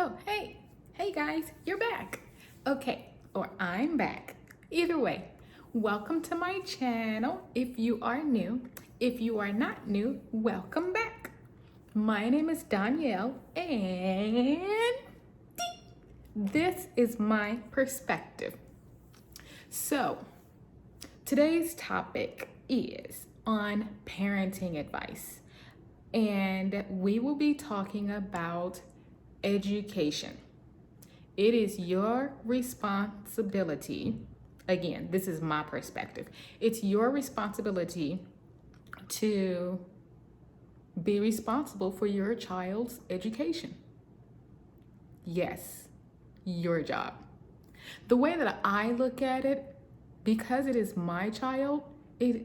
Oh, hey guys, you're back. Okay, or I'm back. Either way, welcome to my channel if you are new. If you are not new, welcome back. My name is Danielle, and this is my perspective. So, today's topic is on parenting advice, and we will be talking about education. It is your responsibility. Again, this is my perspective. It's your responsibility to be responsible for your child's education. Yes, your job. The way that I look at it, because it is my child,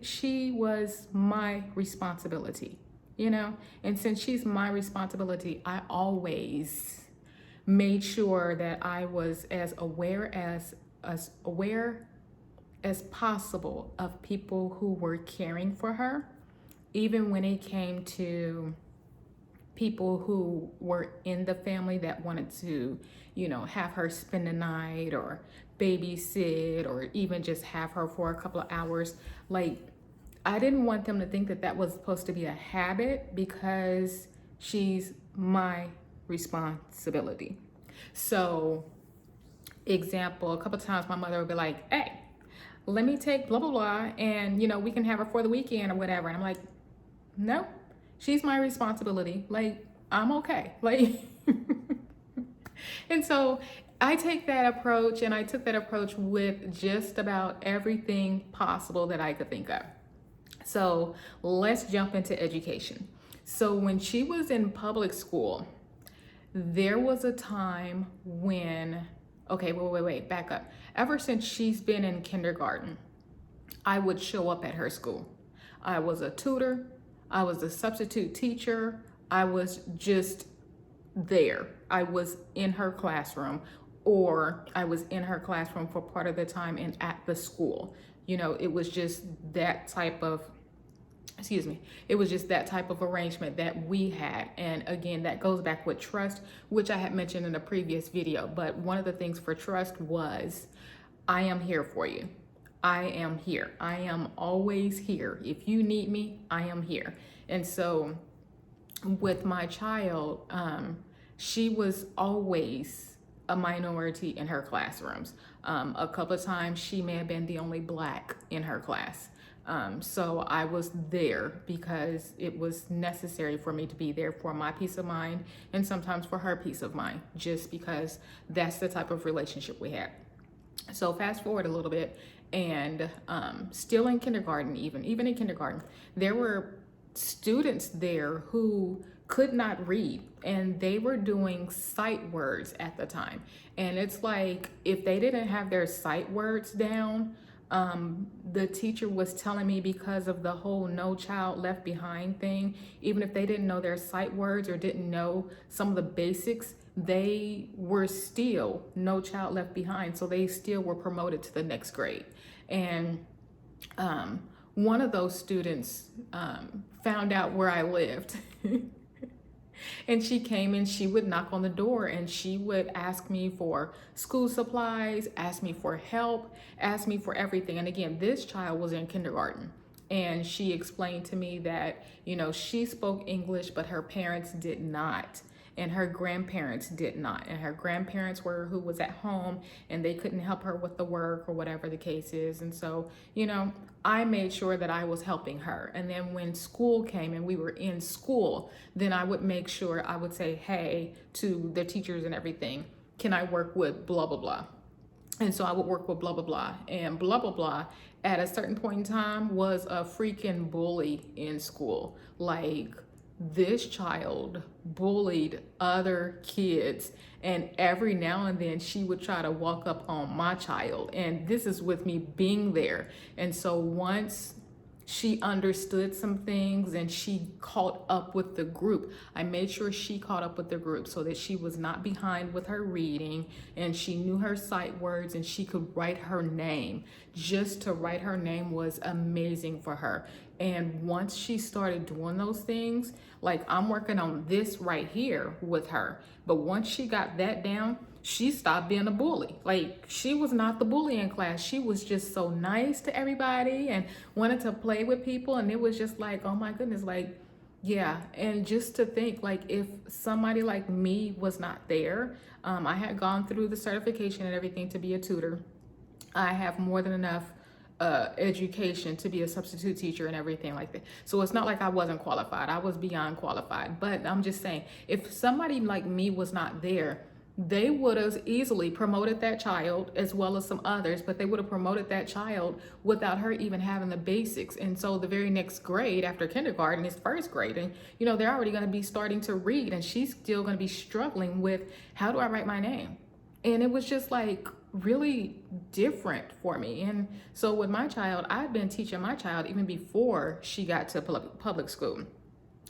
she was my responsibility, And since she's my responsibility, I always made sure that I was as aware as possible of people who were caring for her, even when it came to people who were in the family that wanted to, have her spend the night or babysit or even just have her for a couple of hours. Like, I didn't want them to think that that was supposed to be a habit because she's my responsibility. So, example, a couple of times my mother would be like, hey, let me take blah, blah, blah, and, we can have her for the weekend or whatever. And I'm like, no, she's my responsibility. Like, I'm okay. Like, and so I take that approach, and I took that approach with just about everything possible that I could think of. So let's jump into education. So when she was in public school, there was a time when, okay, wait, back up. Ever since she's been in kindergarten, I would show up at her school. I was a tutor, I was a substitute teacher, I was just there. I was in her classroom, or I was in her classroom for part of the time and at the school. It was just that type of it was just that type of arrangement that we had. And again, that goes back with trust, which I had mentioned in a previous video. But one of the things for trust was, I am here for you. I am here. I am always here. If you need me, I am here. And so with my child, she was always a minority in her classrooms. A couple of times she may have been the only Black in her class. So I was there because it was necessary for me to be there for my peace of mind and sometimes for her peace of mind, just because that's the type of relationship we had. So fast forward a little bit, and still in kindergarten, even in kindergarten, there were students there who could not read, and they were doing sight words at the time. And it's like, if they didn't have their sight words down, the teacher was telling me, because of the whole No Child Left Behind thing, even if they didn't know their sight words or didn't know some of the basics, they were still No Child Left Behind. So they still were promoted to the next grade. And one of those students found out where I lived. And she came and she would knock on the door, and she would ask me for school supplies, ask me for help, ask me for everything. And again, this child was in kindergarten, and she explained to me that, she spoke English, but her parents did not. And her grandparents did not. And her grandparents were who was at home, and they couldn't help her with the work or whatever the case is. And so, I made sure that I was helping her. And then when school came and we were in school, then I would make sure, I would say, hey, to the teachers and everything, can I work with blah, blah, blah? And so I would work with blah, blah, blah. And blah, blah, blah, at a certain point in time, was a freaking bully in school. Like, this child bullied other kids, and every now and then she would try to walk up on my child, and this is with me being there. And so once she understood some things and she caught up with the group, I made sure she caught up with the group so that she was not behind with her reading, and she knew her sight words, and she could write her name. Just to write her name was amazing for her. And once she started doing those things, like I'm working on this right here with her. But once she got that down, she stopped being a bully. Like she was not the bully in class. She was just so nice to everybody and wanted to play with people. And it was just like, oh my goodness, like, yeah. And just to think, like, if somebody like me was not there, I had gone through the certification and everything to be a tutor. I have more than enough education to be a substitute teacher and everything like that. So it's not like I wasn't qualified. I was beyond qualified. But I'm just saying, if somebody like me was not there, they would have easily promoted that child as well as some others, but they would have promoted that child without her even having the basics. And so the very next grade after kindergarten is first grade. And, you know, they're already going to be starting to read, and she's still going to be struggling with, how do I write my name? And it was just like really different for me. And so with my child, I've been teaching my child even before she got to public school.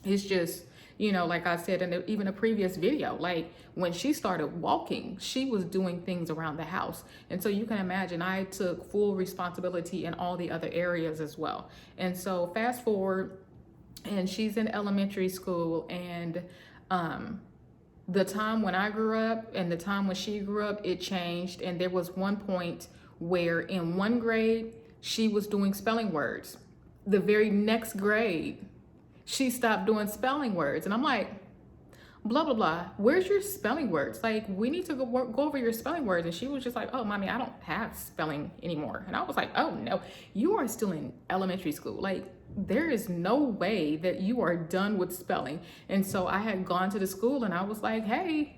It's just, you know, like I said in even a previous video, like when she started walking, she was doing things around the house. And so you can imagine I took full responsibility in all the other areas as well. And so fast forward, and she's in elementary school, and the time when I grew up and the time when she grew up, it changed. And there was one point where in one grade, she was doing spelling words. The very next grade, she stopped doing spelling words. And I'm like, blah, blah, blah. Where's your spelling words? Like, we need to go over your spelling words. And she was just like, oh, mommy, I don't have spelling anymore. And I was like, oh, no, you are still in elementary school. Like, there is no way that you are done with spelling. And so I had gone to the school and I was like, hey,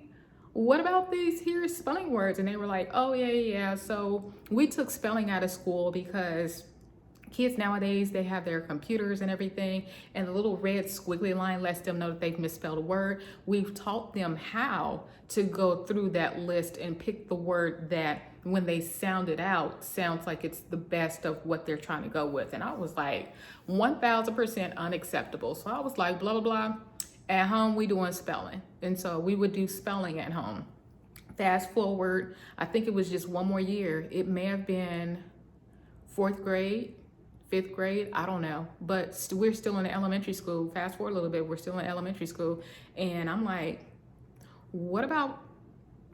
what about these here spelling words? And they were like, oh, yeah. So we took spelling out of school because kids nowadays, they have their computers and everything, and the little red squiggly line lets them know that they've misspelled a word. We've taught them how to go through that list and pick the word that when they sound it out, sounds like it's the best of what they're trying to go with. And I was like, 1000% unacceptable. So I was like, blah, blah, blah. At home, we doing spelling. And so we would do spelling at home. Fast forward, I think it was just one more year. It may have been 4th grade, 5th grade, I don't know, but we're still in elementary school. Fast forward a little bit, we're still in elementary school. And I'm like, what about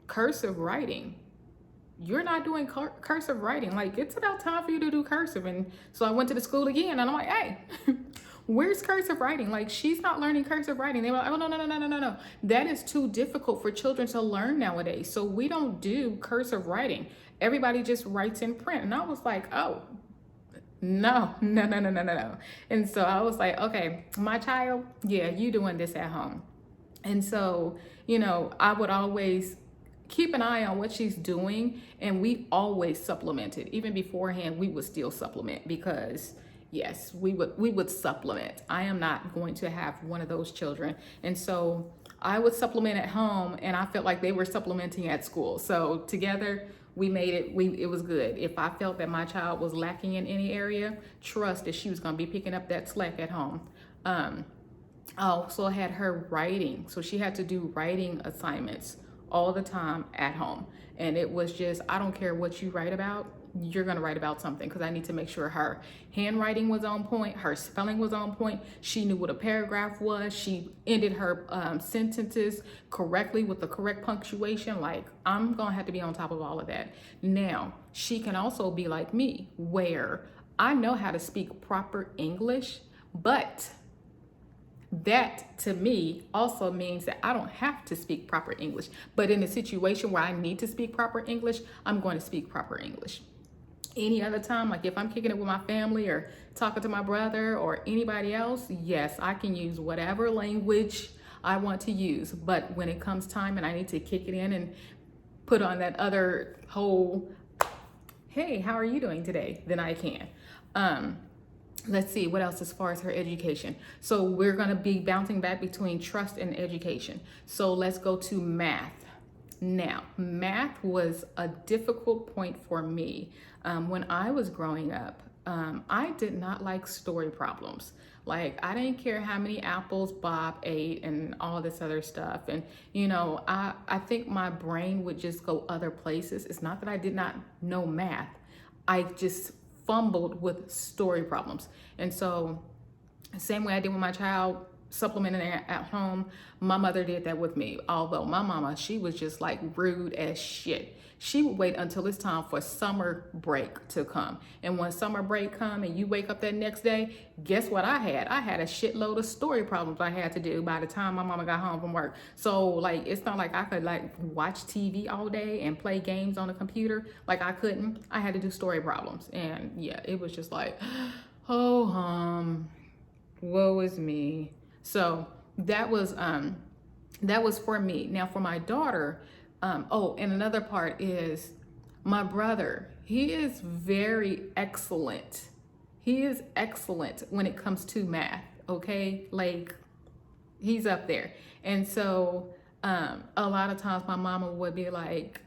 cursive writing? You're not doing cursive writing. Like, it's about time for you to do cursive. And so I went to the school again and I'm like, hey, where's cursive writing? Like, she's not learning cursive writing. They were like, oh, no. That is too difficult for children to learn nowadays. So we don't do cursive writing. Everybody just writes in print. And I was like, oh, no. And so I was like, okay, my child, yeah, you doing this at home. And so, you know, I would always keep an eye on what she's doing, and we always supplemented. Even beforehand, we would still supplement because yes, we would supplement. I am not going to have one of those children. And so I would supplement at home, and I felt like they were supplementing at school. So together we made it, it was good. If I felt that my child was lacking in any area, trust that she was gonna be picking up that slack at home. I also had her writing. So she had to do writing assignments all the time at home. And it was just, I don't care what you write about, you're gonna write about something, because I need to make sure her handwriting was on point, her spelling was on point, she knew what a paragraph was, she ended her sentences correctly with the correct punctuation. Like, I'm gonna have to be on top of all of that. Now, she can also be like me, where I know how to speak proper English, but that to me also means that I don't have to speak proper English. But in a situation where I need to speak proper English, I'm going to speak proper English. Any other time, like if I'm kicking it with my family or talking to my brother or anybody else, yes, I can use whatever language I want to use. But when it comes time and I need to kick it in and put on that other whole, hey, how are you doing today? Then I can. Let's see what else as far as her education. So we're going to be bouncing back between trust and education. So let's go to math. Now, math was a difficult point for me. When I was growing up, I did not like story problems. Like, I didn't care how many apples Bob ate and all this other stuff. And, you know, I think my brain would just go other places. It's not that I did not know math. I just fumbled with story problems. And so Same way I did with my child, supplementing at home, my mother did that with me. Although my mama, she was just like rude as shit. She would wait until it's time for summer break to come. And when summer break come and you wake up that next day, guess what I had? I had a shitload of story problems I had to do by the time my mama got home from work. So like, it's not like I could like watch TV all day and play games on the computer. Like I couldn't. I had to do story problems. And yeah, it was just like, oh, woe is me. So that was for me. Now for my daughter, oh, and another part is my brother. He is very excellent. He is excellent when it comes to math. Okay, like he's up there. And so a lot of times my mama would be like,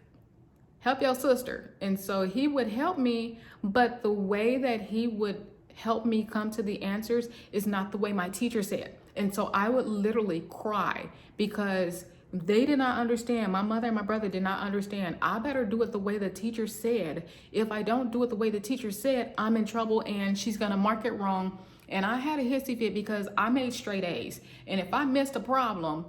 help your sister. And so he would help me, but the way that he would help me come to the answers is not the way my teacher said. And so I would literally cry because they did not understand. My mother and my brother did not understand. I better do it the way the teacher said. If I don't do it the way the teacher said, I'm in trouble and she's gonna mark it wrong. And I had a hissy fit because I made straight A's. And if I missed a problem,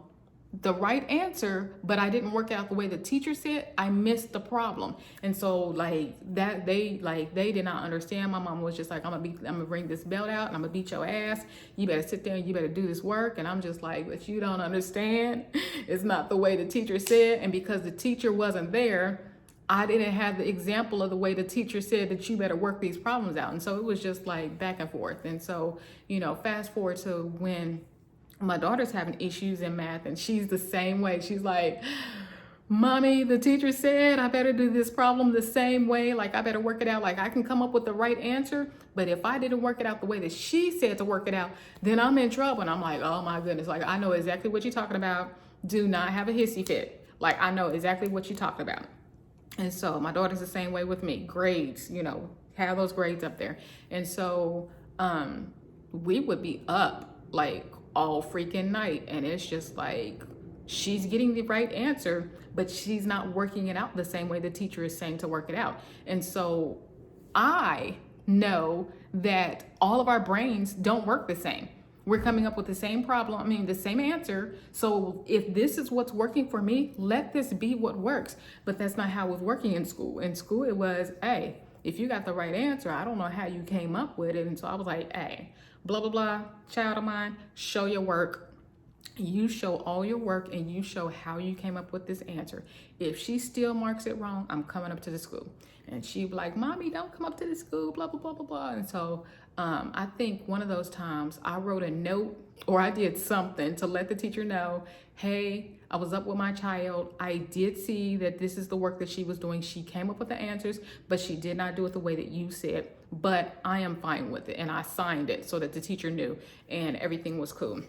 the right answer, but I didn't work out the way the teacher said, I missed the problem. And so like that, they did not understand. My mom was just like, I'm gonna bring this belt out and I'm gonna beat your ass. You better sit there and you better do this work. And I'm just like, but you don't understand. It's not the way the teacher said. And because the teacher wasn't there, I didn't have the example of the way the teacher said that you better work these problems out. And so it was just like back and forth. And so, fast forward to when my daughter's having issues in math and she's the same way. She's like, mommy, the teacher said I better do this problem the same way. Like I better work it out. Like I can come up with the right answer. But if I didn't work it out the way that she said to work it out, then I'm in trouble. And I'm like, oh my goodness. Like I know exactly what you're talking about. Do not have a hissy fit. Like I know exactly what you're talking about. And so my daughter's the same way with me. Grades, have those grades up there. And so we would be up like all freaking night. And it's just like, she's getting the right answer, but she's not working it out the same way the teacher is saying to work it out. And so I know that all of our brains don't work the same. We're coming up with the same problem, the same answer. So if this is what's working for me, let this be what works. But that's not how it was working in school. In school, it was, hey, if you got the right answer, I don't know how you came up with it. And so I was like, hey, blah, blah, blah, child of mine, show your work. You show all your work and you show how you came up with this answer. If she still marks it wrong, I'm coming up to the school. And she'd be like, mommy, don't come up to the school, blah, blah, blah, blah, blah. And so I think one of those times I wrote a note or I did something to let the teacher know, hey, I was up with my child. I did see that this is the work that she was doing. She came up with the answers, but she did not do it the way that you said. But I am fine with it. And I signed it so that the teacher knew and everything was cool.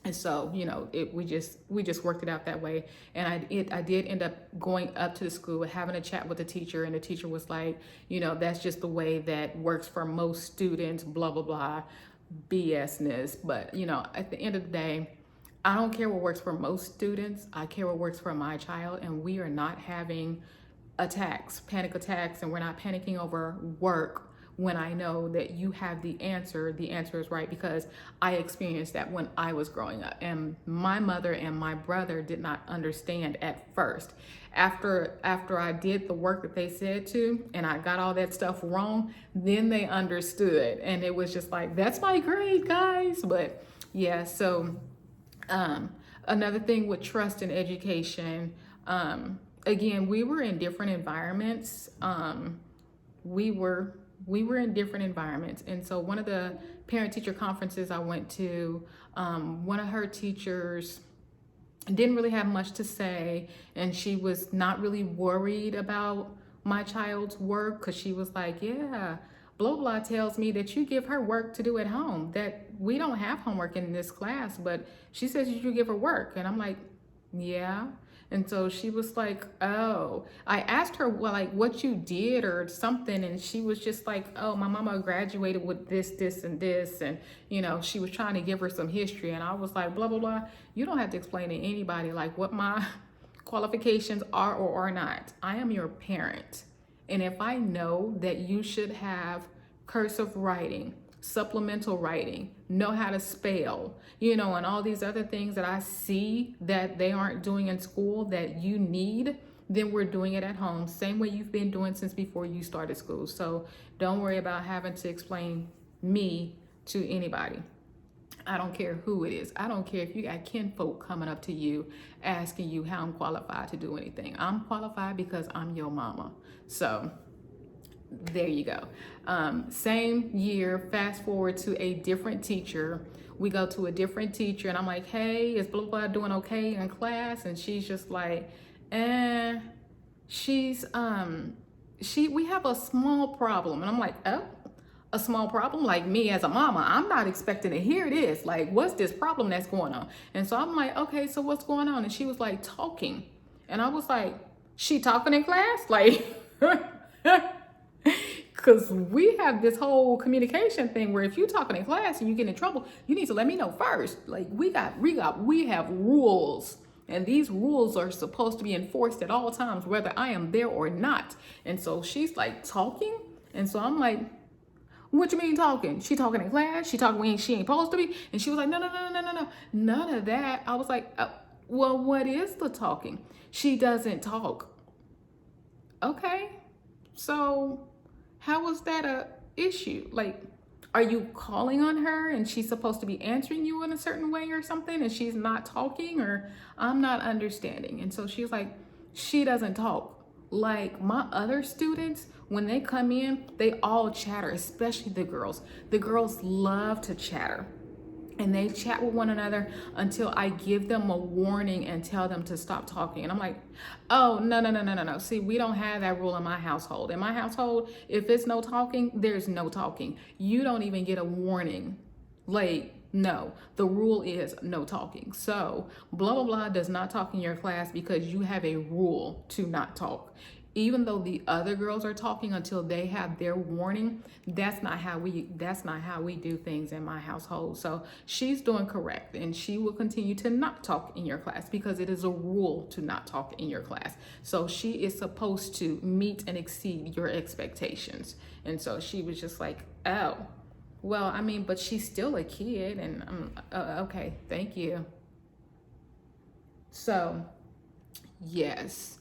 And so, we just worked it out that way. And I did end up going up to the school, having a chat with the teacher. And the teacher was like, that's just the way that works for most students, blah, blah, blah, BS-ness. But, at the end of the day, I don't care what works for most students. I care what works for my child. And we are not having panic attacks, and we're not panicking over work when I know that you have the answer is right, because I experienced that when I was growing up. And my mother and my brother did not understand at first. After I did the work that they said to, and I got all that stuff wrong, then they understood. And it was just like, that's my grade, guys. But yeah, so another thing with trust in education, again, we were in different environments. We were in different environments. And so one of the parent-teacher conferences I went to, one of her teachers didn't really have much to say, and she was not really worried about my child's work, because she was like, yeah, blah, blah tells me that you give her work to do at home, that we don't have homework in this class, but she says you give her work. And I'm like, yeah. And so she was like, oh, I asked her, well, like what you did or something. And she was just like, oh, my mama graduated with this, this, and this. And, she was trying to give her some history. And I was like, blah, blah, blah. You don't have to explain to anybody like what my qualifications are or are not. I am your parent. And if I know that you should have cursive writing, supplemental writing, know how to spell, and all these other things that I see that they aren't doing in school that you need, then we're doing it at home, same way you've been doing since before you started school. So don't worry about having to explain me to anybody. I don't care who it is. I don't care if you got kinfolk coming up to you asking you how I'm qualified to do anything. I'm qualified because I'm your mama. So there you go. Same year, fast forward to a different teacher. We go to a different teacher and I'm like, hey, is blah, blah, doing okay in class? And she's just like, we have a small problem. And I'm like, oh, a small problem? Like, me as a mama, I'm not expecting to hear this. Like, what's this problem that's going on? And so I'm like, okay, so what's going on? And she was like, talking. And I was like, she talking in class? Like, because we have this whole communication thing where if you talking in class and you get in trouble, you need to let me know first. Like, we have rules. And these rules are supposed to be enforced at all times, whether I am there or not. And so she's like, talking? And so I'm like, what you mean talking? She talking in class? She talking when she ain't supposed to be? And she was like, no. None of that. I was like, well, what is the talking? She doesn't talk. Okay. So how was that a issue? Like, are you calling on her and she's supposed to be answering you in a certain way or something and she's not talking, or I'm not understanding? And so she's like, she doesn't talk. Like, my other students, when they come in, they all chatter, especially the girls. The girls love to chatter. And they chat with one another until I give them a warning and tell them to stop talking. And I'm like, oh, no. See, we don't have that rule in my household. In my household, if it's no talking, there's no talking. You don't even get a warning. Like, no, the rule is no talking. So blah, blah, blah does not talk in your class because you have a rule to not talk. Even though the other girls are talking until they have their warning, that's not how we do things in my household. So she's doing correct, and she will continue to not talk in your class because it is a rule to not talk in your class. So she is supposed to meet and exceed your expectations. And so she was just like, oh, well, I mean, but she's still a kid, and okay, thank you. So yes.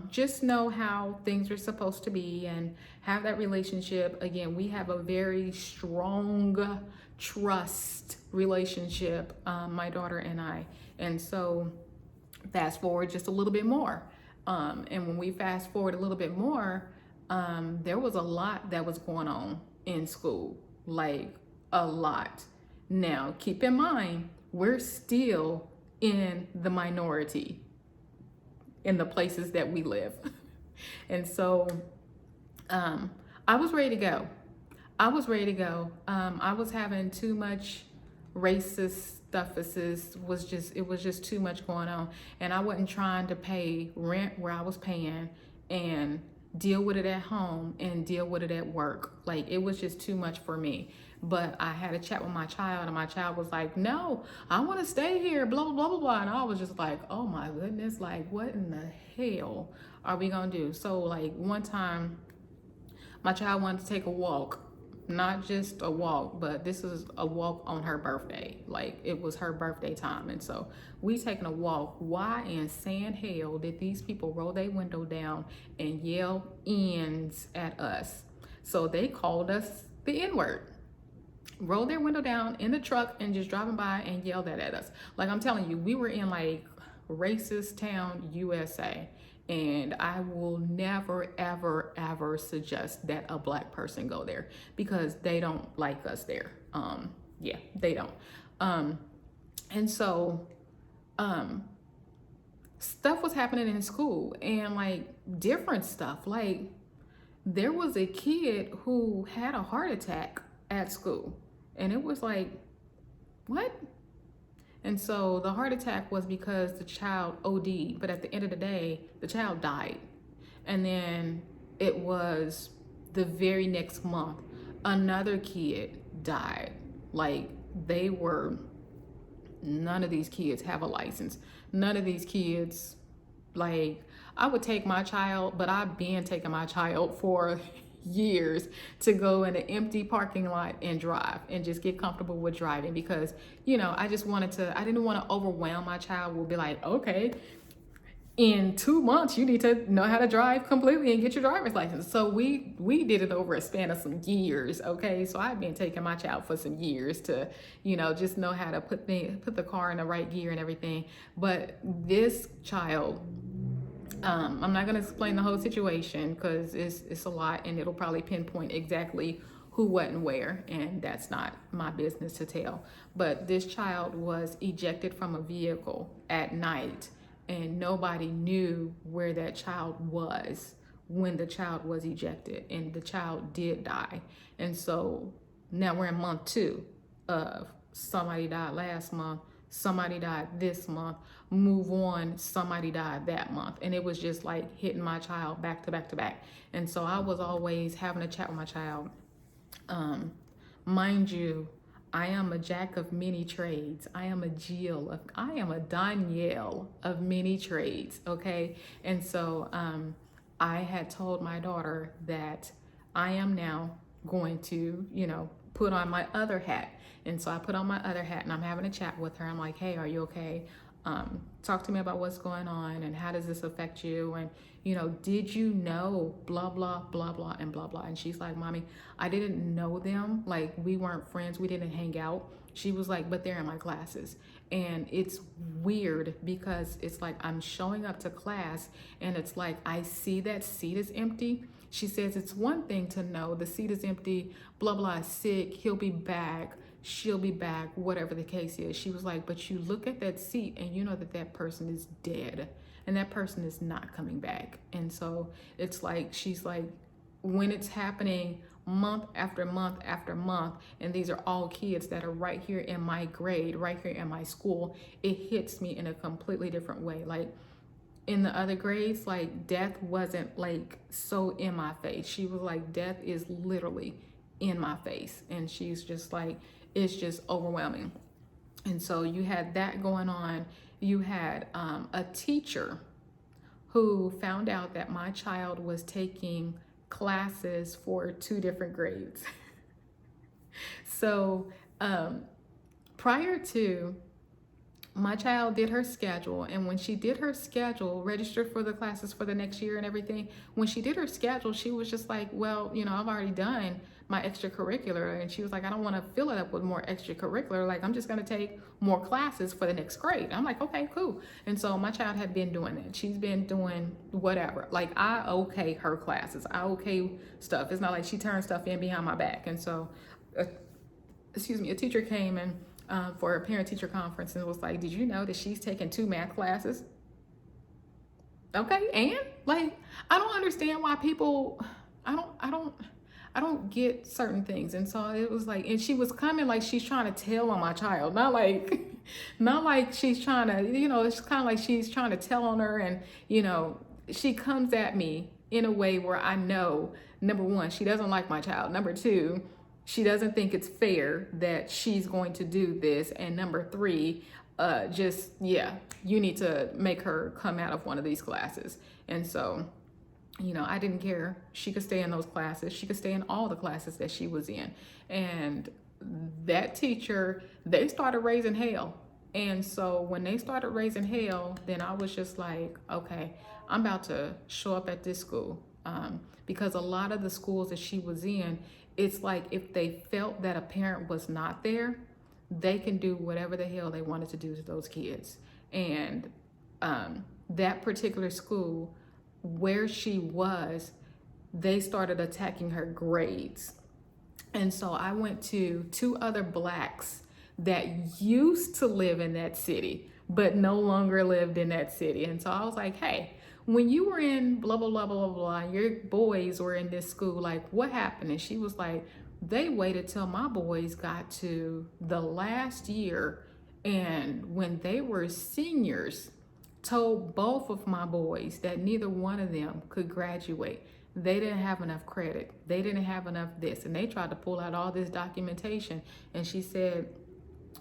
Just know how things are supposed to be and have that relationship. Again, we have a very strong trust relationship, my daughter and I. And so fast forward just a little bit more. And when we fast forward a little bit more, there was a lot that was going on in school, like a lot. Now, keep in mind, we're still in the minority in the places that we live. And so I was ready to go. I was having too much racist stuff. It was just too much going on. And I wasn't trying to pay rent where I was paying and deal with it at home and deal with it at work. Like, it was just too much for me. But I had a chat with my child, and my child was like, no, I want to stay here, blah, blah, blah, blah, blah. And I was just like, oh my goodness, like, what in the hell are we going to do? So, like, one time, my child wanted to take a walk. Not just a walk, but this is a walk on her birthday. Like, it was her birthday time. And so we taking a walk. Why in sand hell did these people roll their window down and yell ends at us? So they called us the N-word. Rolled their window down in the truck and just driving by and yelled that at us. Like, I'm telling you, we were in like racist town, USA. And I will never, ever, ever suggest that a black person go there because they don't like us there. Yeah, they don't. And so stuff was happening in school, and like different stuff. Like, there was a kid who had a heart attack at school, and it was like, what? And so the heart attack was because the child OD'd, but at the end of the day, the child died. And then it was the very next month, another kid died. Like, none of these kids have a license. None of these kids, like, I would take my child, but I've been taking my child for years to go in an empty parking lot and drive and just get comfortable with driving because, I didn't want to overwhelm my child. We'll be like, okay, in 2 months, you need to know how to drive completely and get your driver's license. So we did it over a span of some years, okay? So I've been taking my child for some years to, just know how to put the car in the right gear and everything. But this child, I'm not going to explain the whole situation because it's a lot and it'll probably pinpoint exactly who, what, and where, and that's not my business to tell. But this child was ejected from a vehicle at night, and nobody knew where that child was when the child was ejected, and the child did die. And so now we're in month 2 of somebody died last month, somebody died this month, move on, somebody died that month. And it was just like hitting my child back to back to back. And so I was always having a chat with my child. Mind you, I am a jack of many trades. I am a Danielle of many trades, okay? And so I had told my daughter that I am now going to, put on my other hat. And so I put on my other hat and I'm having a chat with her. I'm like, hey, are you okay? Talk to me about what's going on and how does this affect you? And, did you know blah, blah, blah, blah, and blah, blah. And she's like, Mommy, I didn't know them. Like, we weren't friends. We didn't hang out. She was like, but they're in my classes. And it's weird because it's like I'm showing up to class and it's like I see that seat is empty. She says it's one thing to know the seat is empty, blah, blah, is sick, he'll be back, she'll be back, whatever the case is. She was like, but you look at that seat and you know that that person is dead and that person is not coming back. And so it's like, she's like, when it's happening month after month after month, and these are all kids that are right here in my grade, right here in my school, it hits me in a completely different way. Like in the other grades, like death wasn't like so in my face. She was like, death is literally in my face. And she's just like, it's just overwhelming. And so you had that going on. You had a teacher who found out that my child was taking classes for 2 different grades. So prior to, my child did her schedule, and when she did her schedule, registered for the classes for the next year and everything, when she did her schedule, she was just like, well, I've already done my extracurricular. And she was like, I don't want to fill it up with more extracurricular. Like, I'm just going to take more classes for the next grade. I'm like, okay, cool. And so my child had been doing that. She's been doing whatever. Like, I okay her classes. I okay stuff. It's not like she turned stuff in behind my back. And so, a teacher came in for a parent-teacher conference and was like, did you know that she's taking 2 math classes? Okay, and like, I don't understand why people, I don't get certain things. And so it was like, and she was coming like she's trying to tell on my child, not like she's trying to, it's kind of like she's trying to tell on her. And, she comes at me in a way where I know, number 1, she doesn't like my child. Number 2, she doesn't think it's fair that she's going to do this. And number 3, you need to make her come out of one of these classes. And so, I didn't care. She could stay in those classes. She could stay in all the classes that she was in. And that teacher, they started raising hell. And so when they started raising hell, then I was just like, okay, I'm about to show up at this school. Because a lot of the schools that she was in, it's like if they felt that a parent was not there, they can do whatever the hell they wanted to do to those kids. And that particular school, where she was, they started attacking her grades. And so I went to 2 other Blacks that used to live in that city, but no longer lived in that city. And so I was like, hey, when you were in blah, blah, blah, blah, blah, and your boys were in this school, like, what happened? And she was like, they waited till my boys got to the last year, and when they were seniors, told both of my boys that neither one of them could graduate. They didn't have enough credit. They didn't have enough this. And they tried to pull out all this documentation. And she said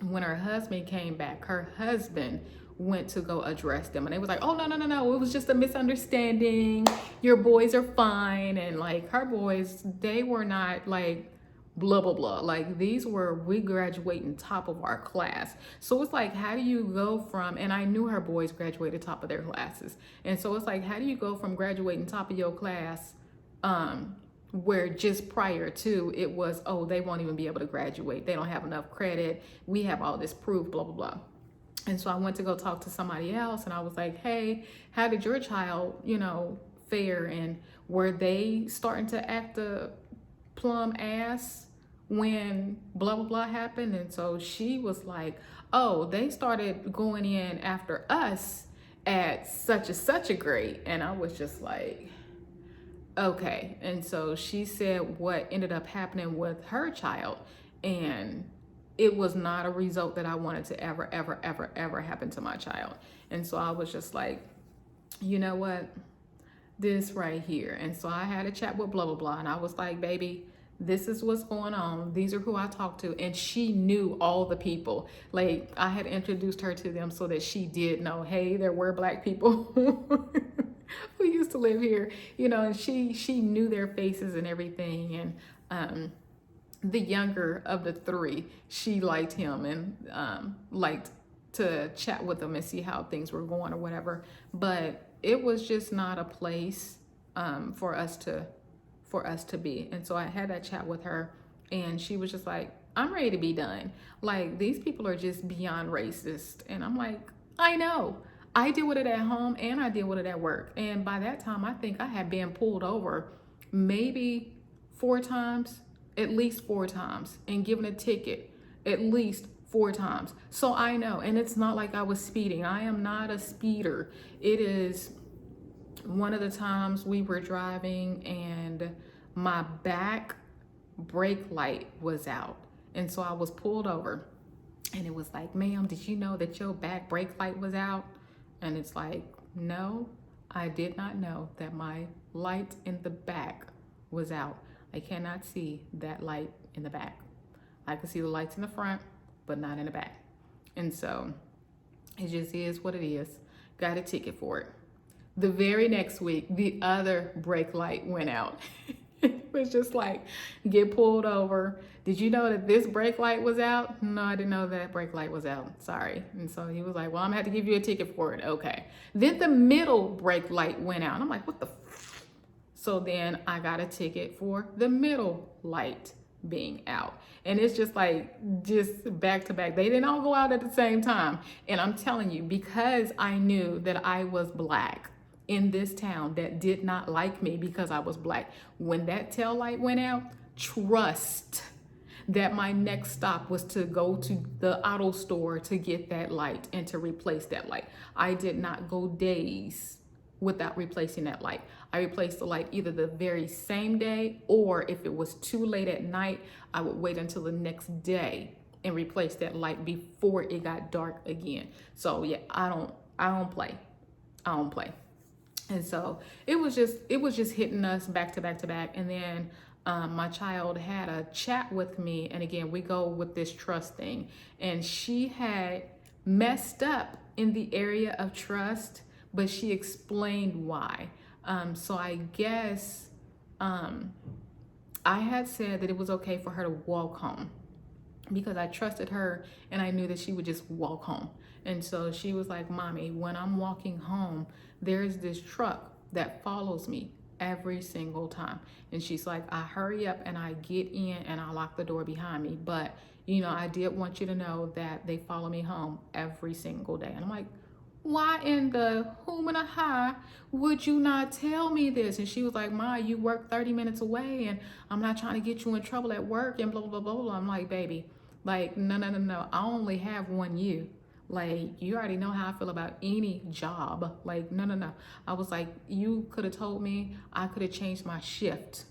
when her husband came back, her husband went to go address them, and they was like, oh, no, it was just a misunderstanding, your boys are fine. And like her boys, they were not like blah blah blah, like these were, we graduating top of our class. So it's like, how do you go from, and I knew her boys graduated top of their classes, and so it's like, how do you go from graduating top of your class, where just prior to it was, oh, they won't even be able to graduate, they don't have enough credit, we have all this proof, blah blah blah. And so I went to go talk to somebody else, and I was like, hey, how did your child, fare, and were they starting to act a plum ass when blah blah blah happened? And so she was like, oh, they started going in after us at such a grade. And I was just like, okay. And so she said what ended up happening with her child, and it was not a result that I wanted to ever happen to my child. And so I was just like, you know what, this right here. And so I had a chat with blah blah blah, and I was like, baby, this is what's going on, these are who I talked to. And she knew all the people, like I had introduced her to them so that she did know, hey, there were Black people who used to live here, and she knew their faces and everything. And the younger of the three, she liked him and liked to chat with him and see how things were going or whatever. But it was just not a place for us to be. And so I had that chat with her, and she was just like, I'm ready to be done. Like, these people are just beyond racist. And I'm like, I know. I deal with it at home and I deal with it at work. And by that time, I think I had been pulled over maybe 4 times, at least 4 times, and given a ticket at least 4 times. So I know, and it's not like I was speeding. I am not a speeder. It is one of the times we were driving and my back brake light was out. And so I was pulled over, and it was like, ma'am, did you know that your back brake light was out? And it's like, no, I did not know that my light in the back was out. I cannot see that light in the back. I can see the lights in the front, but not in the back. And so it just is what it is. Got a ticket for it. The very next week, the other brake light went out. It was just like, get pulled over. Did you know that this brake light was out? No, I didn't know that brake light was out. Sorry. And so he was like, well, I'm gonna have to give you a ticket for it. Okay. Then the middle brake light went out. And I'm like, what the f-? So then I got a ticket for the middle light being out. And it's just like, just back to back. They didn't all go out at the same time. And I'm telling you, because I knew that I was Black in this town that did not like me because I was Black, when that tail light went out, trust that my next stop was to go to the auto store to get that light and to replace that light. I did not go days without replacing that light. I replaced the light either the very same day, or if it was too late at night, I would wait until the next day and replace that light before it got dark again. So yeah, I don't play. And so it was just hitting us back to back to back. And then my child had a chat with me, and again, we go with this trust thing, and she had messed up in the area of trust, but she explained why. So I guess I had said that it was okay for her to walk home because I trusted her and I knew that she would just walk home. And so she was like, Mommy, when I'm walking home, there's this truck that follows me every single time. And she's like, I hurry up and I get in and I lock the door behind me. But, I did want you to know that they follow me home every single day. And I'm like, why in the whom and a high would you not tell me this? And she was like, Ma, you work 30 minutes away and I'm not trying to get you in trouble at work and blah, blah, blah, blah. I'm like, baby, like, no. I only have one you. Like, you already know how I feel about any job. Like, no. I was like, you could have told me I could have changed my shift.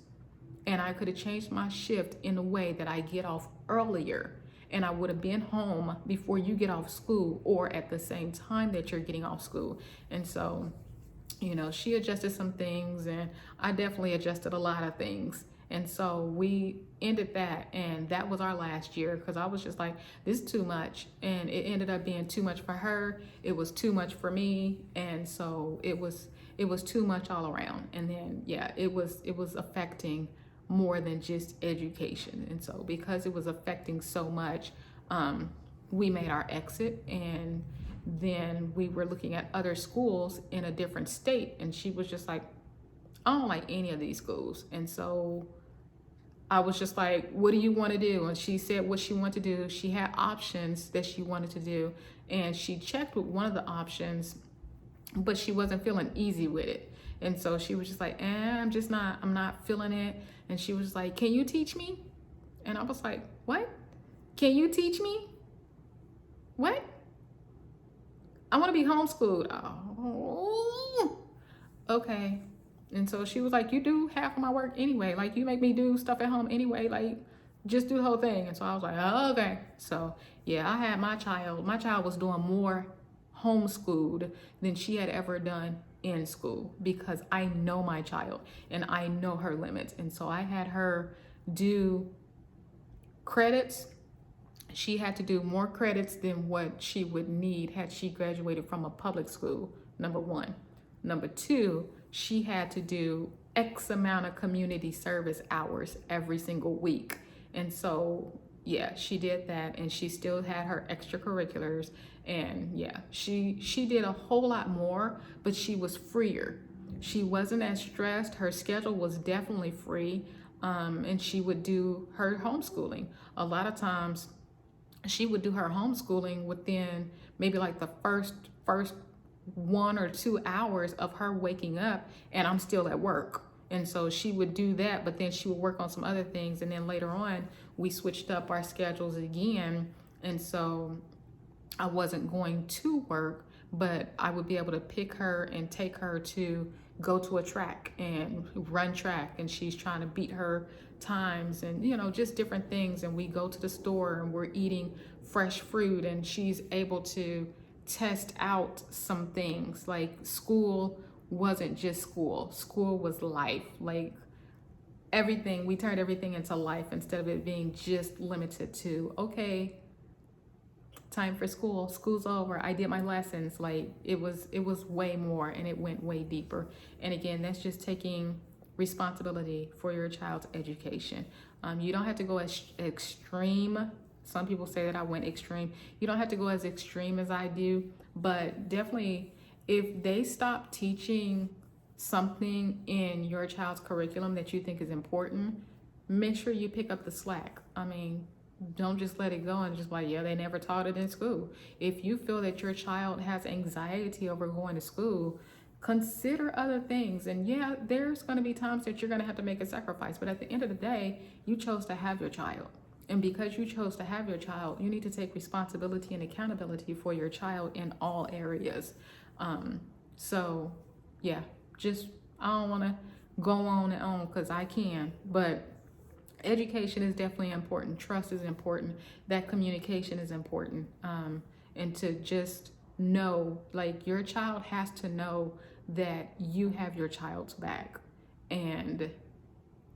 And I could have changed my shift in a way that I get off earlier. And I would have been home before you get off school or at the same time that you're getting off school. And so, she adjusted some things, and I definitely adjusted a lot of things. And so we ended that, and that was our last year because I was just like, this is too much. And it ended up being too much for her. It was too much for me. And so it was too much all around. And then yeah, it was affecting more than just education. And so because it was affecting so much, we made our exit, and then we were looking at other schools in a different state, and she was just like, I don't like any of these schools. And so I was just like, what do you want to do? And she said what she wanted to do. She had options that she wanted to do, and she checked with one of the options, but she wasn't feeling easy with it. And so she was just like, I'm not feeling it. And she was like, can you teach me? And I was like, what? Can you teach me? What? I want to be homeschooled. Oh, okay. And so she was like, you do half of my work anyway. Like, you make me do stuff at home anyway. Like, just do the whole thing. And so I was like, oh, okay. So yeah, I had my child. My child was doing more homeschooled than she had ever done in school, because I know my child and I know her limits. And so I had her do credits. She had to do more credits than what she would need had she graduated from a public school, number one. Number two, she had to do X amount of community service hours every single week. And so, yeah, she did that, and she still had her extracurriculars. And yeah, she did a whole lot more, but she was freer. She wasn't as stressed. Her schedule was definitely free. And she would do her homeschooling. A lot of times, she would do her homeschooling within maybe like the first 1 or 2 hours of her waking up, and I'm still at work. And so she would do that, but then she would work on some other things, and then later on we switched up our schedules again. And so I wasn't going to work, but I would be able to pick her and take her to go to a track and run track, and she's trying to beat her times, and just different things. And we go to the store and we're eating fresh fruit, and she's able to test out some things. Like, school wasn't just school was life. Like, everything, we turned everything into life instead of it being just limited to, okay, time for school's over, I did my lessons. Like, it was way more, and it went way deeper. And again, that's just taking responsibility for your child's education. You don't have to go as extreme. Some people say that I went extreme. You don't have to go as extreme as I do, but definitely if they stop teaching something in your child's curriculum that you think is important, make sure you pick up the slack. I mean, don't just let it go and just like, yeah, they never taught it in school. If you feel that your child has anxiety over going to school, consider other things. And yeah, there's going to be times that you're going to have to make a sacrifice, but at the end of the day, you chose to have your child. And because you chose to have your child, you need to take responsibility and accountability for your child in all areas. So yeah, I don't want to go on and on because I can, but education is definitely important. Trust is important. That communication is important. And to just know, like, your child has to know that you have your child's back, and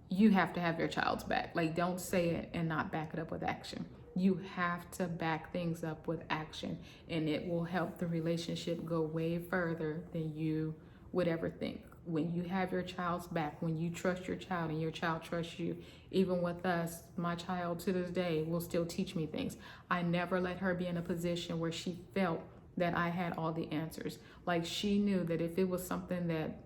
you have to have your child's back. Like, don't say it and not back it up with action. You have to back things up with action, and it will help the relationship go way further than you would ever think. When you have your child's back, when you trust your child and your child trusts you. Even with us, my child to this day will still teach me things. I never let her be in a position where she felt that I had all the answers. Like, she knew that if it was something that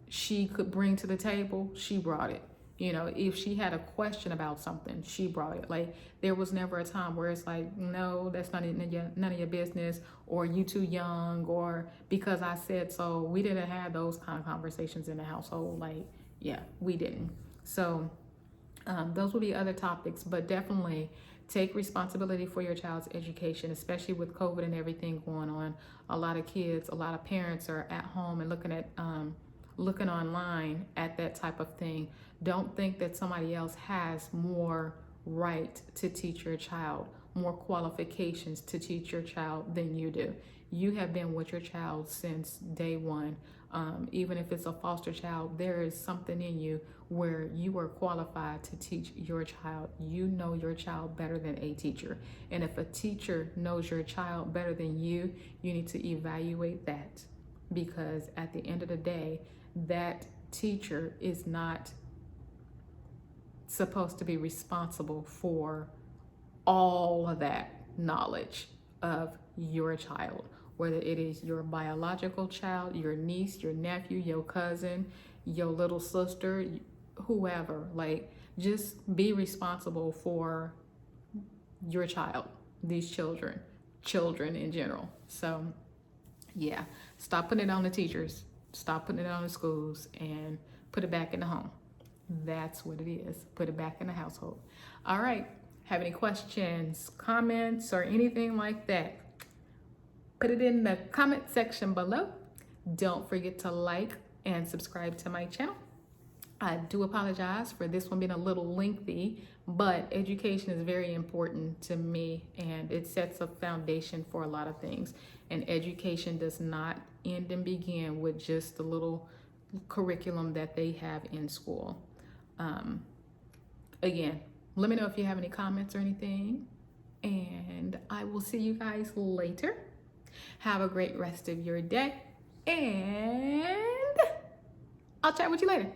she could bring to the table, she brought it. If she had a question about something, she brought it. Like, there was never a time where it's like, no, that's none of your business, or you too young, or because I said so. We didn't have those kind of conversations in the household. Like, yeah, we didn't. So those will be other topics, but definitely take responsibility for your child's education, especially with COVID and everything going on. A lot of kids, a lot of parents are at home and looking online at that type of thing. Don't think that somebody else has more right to teach your child, more qualifications to teach your child than you do. You have been with your child since day one. Even if it's a foster child, there is something in you where you are qualified to teach your child. You know your child better than a teacher. And if a teacher knows your child better than you need to evaluate that. Because at the end of the day, that teacher is not supposed to be responsible for all of that knowledge of your child, whether it is your biological child, your niece, your nephew, your cousin, your little sister, whoever. Like, just be responsible for your child, these children in general. So yeah, stop putting it on the teachers, stop putting it on the schools, and put it back in the home. That's what it is. Put it back in the household. All right. Have any questions, comments, or anything like that? Put it in the comment section below. Don't forget to like and subscribe to my channel. I do apologize for this one being a little lengthy, but education is very important to me, and it sets a foundation for a lot of things. And education does not end and begin with just the little curriculum that they have in school. Again, let me know if you have any comments or anything, and I will see you guys later. Have a great rest of your day, and I'll chat with you later.